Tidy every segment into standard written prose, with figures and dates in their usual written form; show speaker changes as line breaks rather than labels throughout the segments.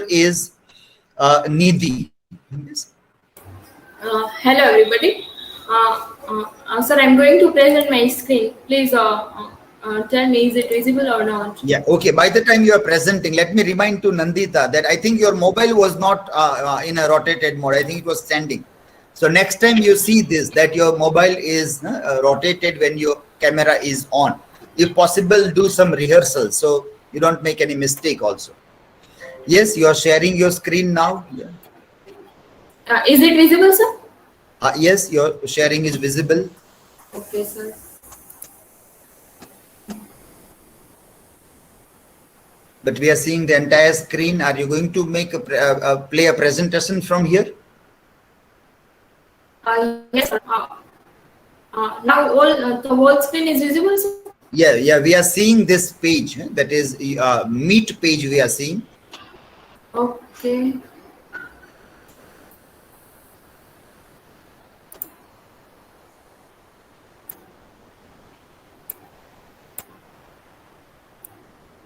is Nidhi. Yes.
Hello everybody. Sir, I'm going to present my screen. Please tell me, is it visible or not?
Yeah, okay. By the time you are presenting, let me remind to Nandita that I think your mobile was not in a rotated mode. I think it was standing. So next time you see this, that your mobile is rotated when your camera is on. If possible, do some rehearsal so you don't make any mistake also. Yes, you are sharing your screen now. Yeah.
Is it visible, sir?
Yes, your sharing is visible.
Okay, sir.
But we are seeing the entire screen. Are you going to make play a presentation from here?
Yes, sir. Now the whole screen is visible, sir?
Yeah, we are seeing this page, that is meet page we are seeing.
Okay.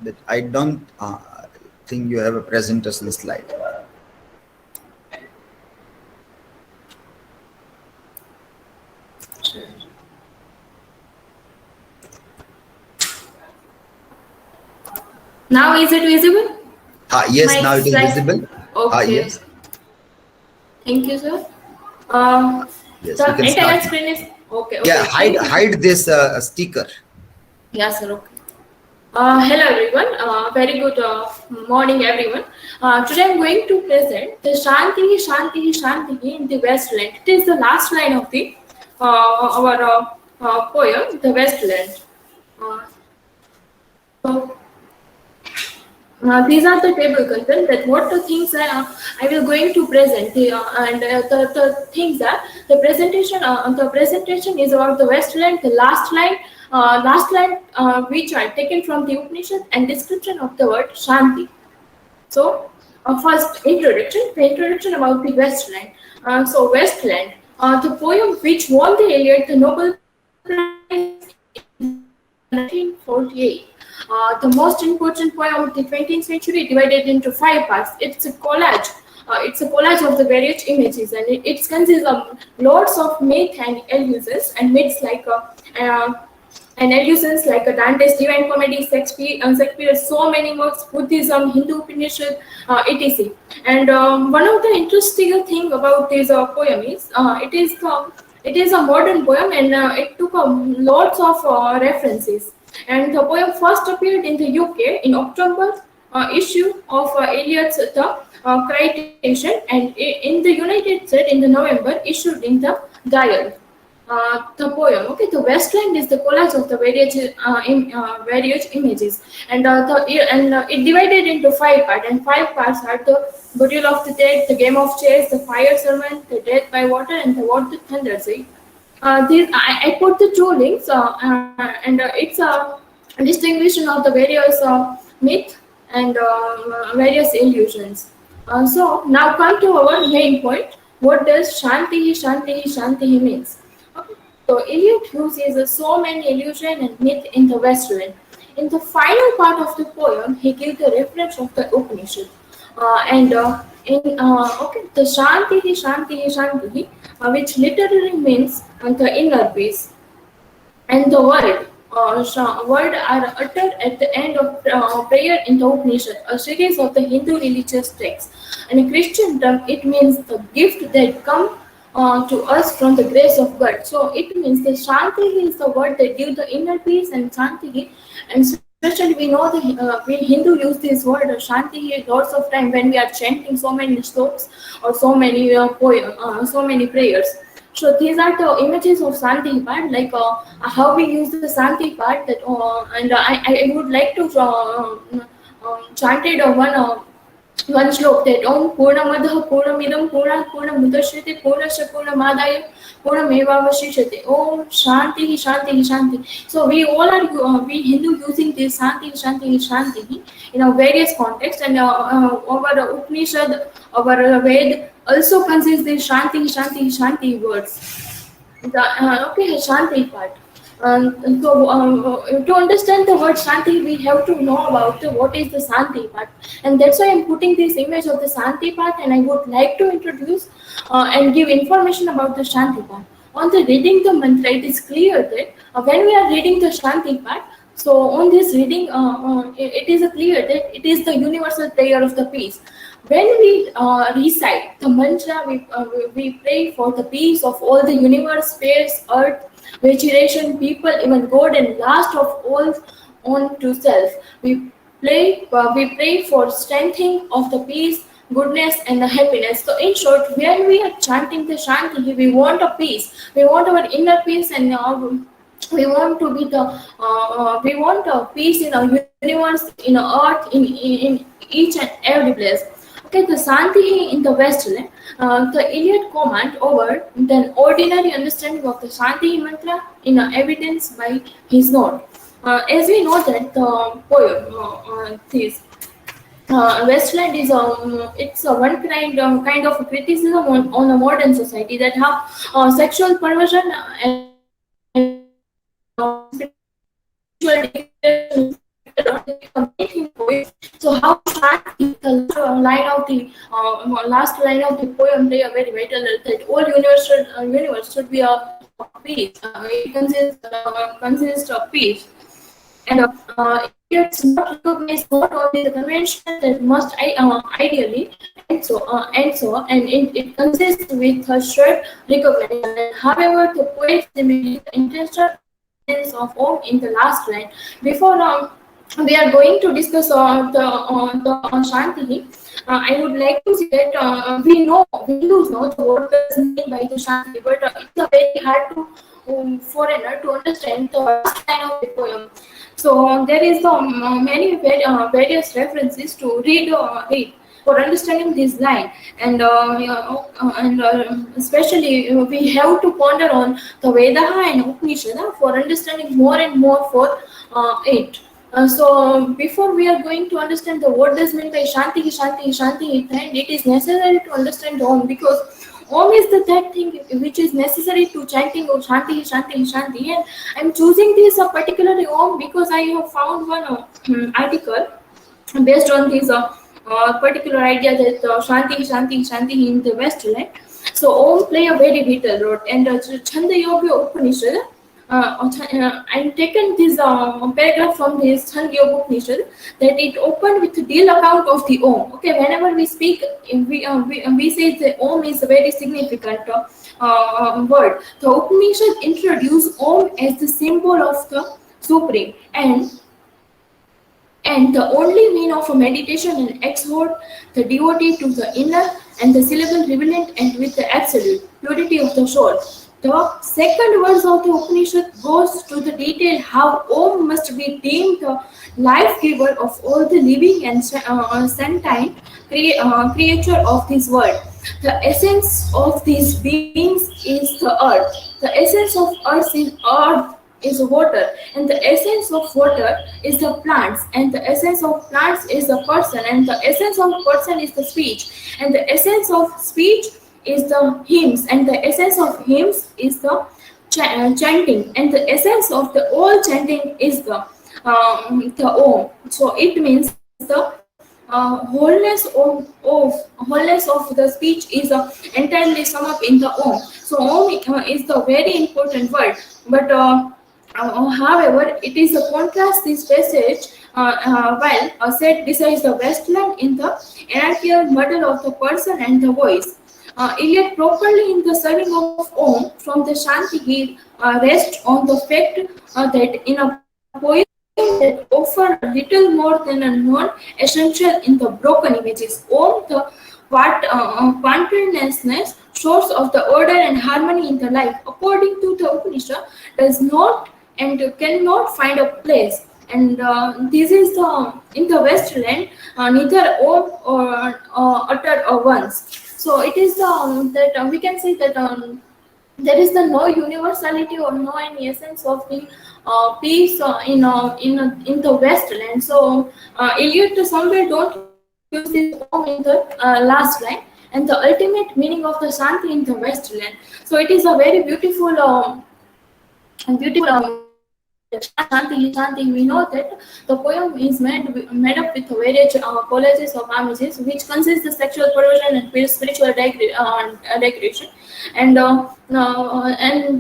But I don't think you have a presentation slide.
Sure. Now is it visible?
Yes,
My
now it is
slide?
visible.
Okay.
Yes.
Thank you, sir.
Yes,
The
you can
entire
start.
screen is okay.
Yeah,
Thank you, sir.
hide this sticker.
Yes, sir. Okay. Hello everyone, very good morning everyone. Today I am going to present the Shanti Shanti Shanti in the Westland. It is the last line of the our poem, the Westland. Uh, so these are the table content that what the things I will going to present and the things are the presentation is about the Westland, the last line which are taken from the Upanishad and description of the word Shanti. So first introduction, the introduction about the Westland. So Westland, the poem which won the Eliot the Nobel Prize in 1948. The most important poem of the 20th century, divided into 5 parts. It's a collage of the various images, and it consists of lots of myth and allusions, and myths like and allusions like Dante's Divine Comedy, Shakespeare, so many works, Buddhism, Hindu Upanishad, etc. And one of the interesting thing about this poem is it is a modern poem, and it took lots of references. And the poem first appeared in the UK in October issue of Eliot's The Criterion, and in the United States in the November issued in the Dial. The poem, okay, the Westland is the collage of the various images, and it divided into 5 parts, and 5 parts are the burial of the dead, the game of chess, the fire sermon, the death by water, and the what the thunder say. I put the two links, and it's a distinguishing of the various myth and various illusions. So now come to our main point. What does Shanti Shanti Shanti means? Okay. So Eliot uses so many illusion and myth in the Westland. In the final part of the poem, he gives the reference of the Upanishad, and in okay, the Shanti Shanti Shanti, which literally means the inner peace, and the word are uttered at the end of prayer in the Upanishad, a series of the Hindu religious texts. And in Christian term, it means the gift that come to us from the grace of God. So it means the Shanti is the word that gives the inner peace, and Shanti, and especially we know we Hindu use this word Shanti lots of time when we are chanting so many slokas or so many so many prayers. So these are the images of Santi part, like how we use the Santi part. That and I would like to chanted one shlok that Om Purnamadah Purnamidam Purnamudashyate Purnasya Purnamadaya Purnamevavashishate. Om Shanti Shanti Shanti. So we all are we Hindu using this Shanti Shanti Shanti in a various contexts, and our Upanishad, our Ved also consists the Shanti Shanti Shanti words. The okay Shanti part. And so, to understand the word Shanti, we have to know about what is the Shanti part, and that's why I'm putting this image of the Shanti part, and I would like to introduce and give information about the Shanti part. On the reading the mantra, it is clear that when we are reading the Shanti part, so on this reading, it is clear that it is the universal prayer of the peace. When we recite the mantra, we pray for the peace of all the universe, space, earth, vegetation, people, even God, and last of all, on to self. We pray for strengthening of the peace, goodness, and the happiness. So, in short, when we are chanting the Shanti, we want a peace. We want our inner peace, and we want to be the we want a peace in our universe, in our earth, in each and every place. Okay, the Shanti in the Westland, the Iliad comment over the ordinary understanding of the Shanti mantra in evidence by his note. As we know that the poem, this Westland is it's a one kind of criticism on a modern society that how sexual perversion and spiritual degradation so how Shanti, the last line of the poem, play a very vital role that all universe should be a peace. It consists of peace, and it's not recognized not only the convention that must ideally and it consists with a shared recognition. However, the poet the intentional of Om in the last line. Before we are going to discuss the Shanti. I would like to say that we know Hindus know the word is meant by the Shanti, but it's a very hard to foreigner to understand the last line of the poem. So there is the many various references to read for understanding this line, and especially we have to ponder on the Vedaha and Upanishad for understanding more and more for it. So before we are going to understand the what does mean by Shanti, Shanti, Shanti, and it is necessary to understand Om because Om is the that thing which is necessary to chanting of Shanti, Shanti, Shanti. And I'm choosing this particularly Om because I have found one article based on this particular idea that Shanti, Shanti, Shanti in the Westland. So Om play a very vital role, and Chanda Yoga Upanishad. I'm taken this paragraph from this Chanda Yoga Upanishad that it opened with a deal account of the Om. Okay, whenever we speak, we say the Om is a very significant word. The Upanishad introduced Om as the symbol of the Supreme and the only mean of a meditation and exhort the devotee to the inner and the syllable relevant and with the absolute purity of the soul. The second verse of the Upanishad goes to the detail how Om must be deemed the life giver of all the living and sentient creature of this world. The essence of these beings is the earth. The essence of earth is water, and the essence of water is the plants, and the essence of plants is the person, and the essence of person is the speech, and the essence of speech is the hymns, and the essence of hymns is the chanting, and the essence of the all chanting is the Om. So it means the wholeness of the speech is entirely sum up in the Om. So Om is the very important word, but however, it is a contrast this passage while set besides the Westland in the hierarchical model of the person and the voice. Yet properly in the serving of Om from the Shanti he rests on the fact that in a poem that offer little more than a non-essential in the broken images. Om, the partnerness, source of the order and harmony in the life, according to the Upanishad, does not and cannot find a place. And this is the in the Westland, neither Om or uttered once. So it is that we can say that there is the no universality or no any essence of the peace in the Westland. So Eliot somewhere don't use this Om in the last line. And the ultimate meaning of the Shanti in the Westland. So it is a very beautiful Shanti, Shanti, we know that the poem is made up with various collages of images, which consist the sexual perversion and spiritual degradation, and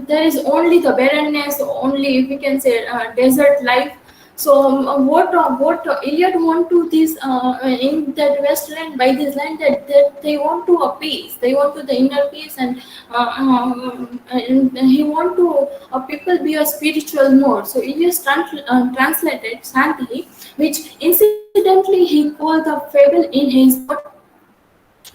there is only the barrenness, only we can say desert life. So what Iliad want to this in that Westland by this land that they want to a peace, they want to the inner peace, and he want to people be a spiritual mode. So Iliad translated Shanti, which incidentally he called the fable in his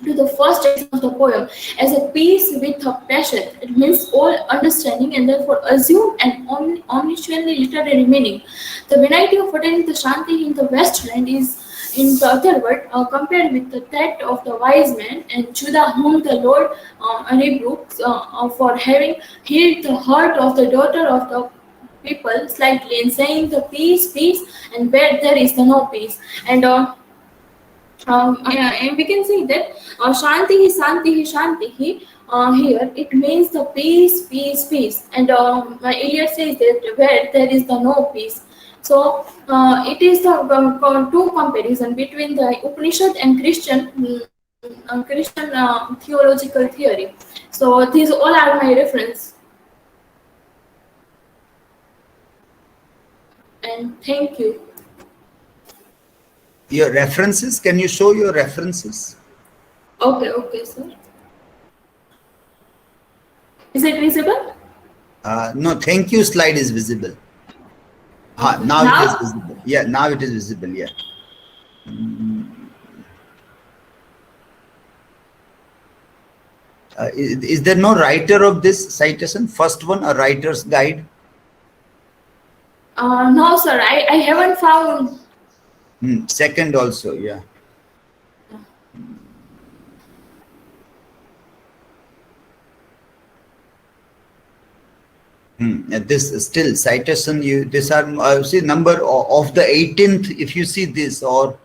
to the first section of the poem as a piece with a passion. It means all understanding and therefore assumed an omnisciently literary meaning. The vanity of attaining the Shanti in the Westland is, in the other word, compared with the that of the wise man and Judah, whom the Lord rebukes for having healed the heart of the daughter of the people slightly in saying the peace, peace, and where there is the no peace. And we can say that Shanti, Shanti, Shanti. Here it means the peace, peace, peace. And Iliad says that where there is the no peace. So it is the two comparison between the Upanishad and Christian theological theory. So these all are my reference. And thank you.
Your references, can you show your references?
Okay, sir. Is it visible?
No, thank you slide is visible. Now it is visible. Yeah, now it is visible. Yeah. Is there no writer of this citation? First one, a writer's guide?
No, sir. I haven't found.
Second also, yeah. This still citation, these are see number of the 18th, if you see this, or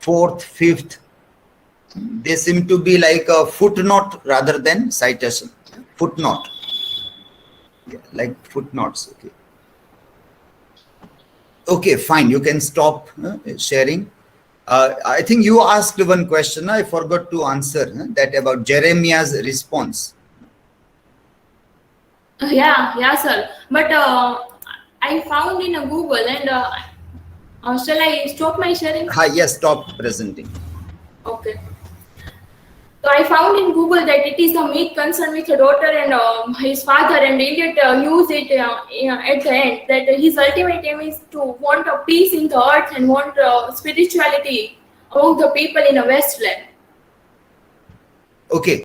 4th, 5th, they seem to be like a footnote rather than citation. Footnote, yeah, like footnotes. Okay, fine, you can stop sharing. I think you asked one question, I forgot to answer that about Jeremiah's response.
Yeah, sir. But I found in a Google, and shall I stop my sharing?
Yes, stop presenting.
Okay. So I found in Google that it is a myth concerned with a daughter and his father, and Iliad used it at the end, that his ultimate aim is to want a peace in the earth and want spirituality among the people in a Westland.
Okay.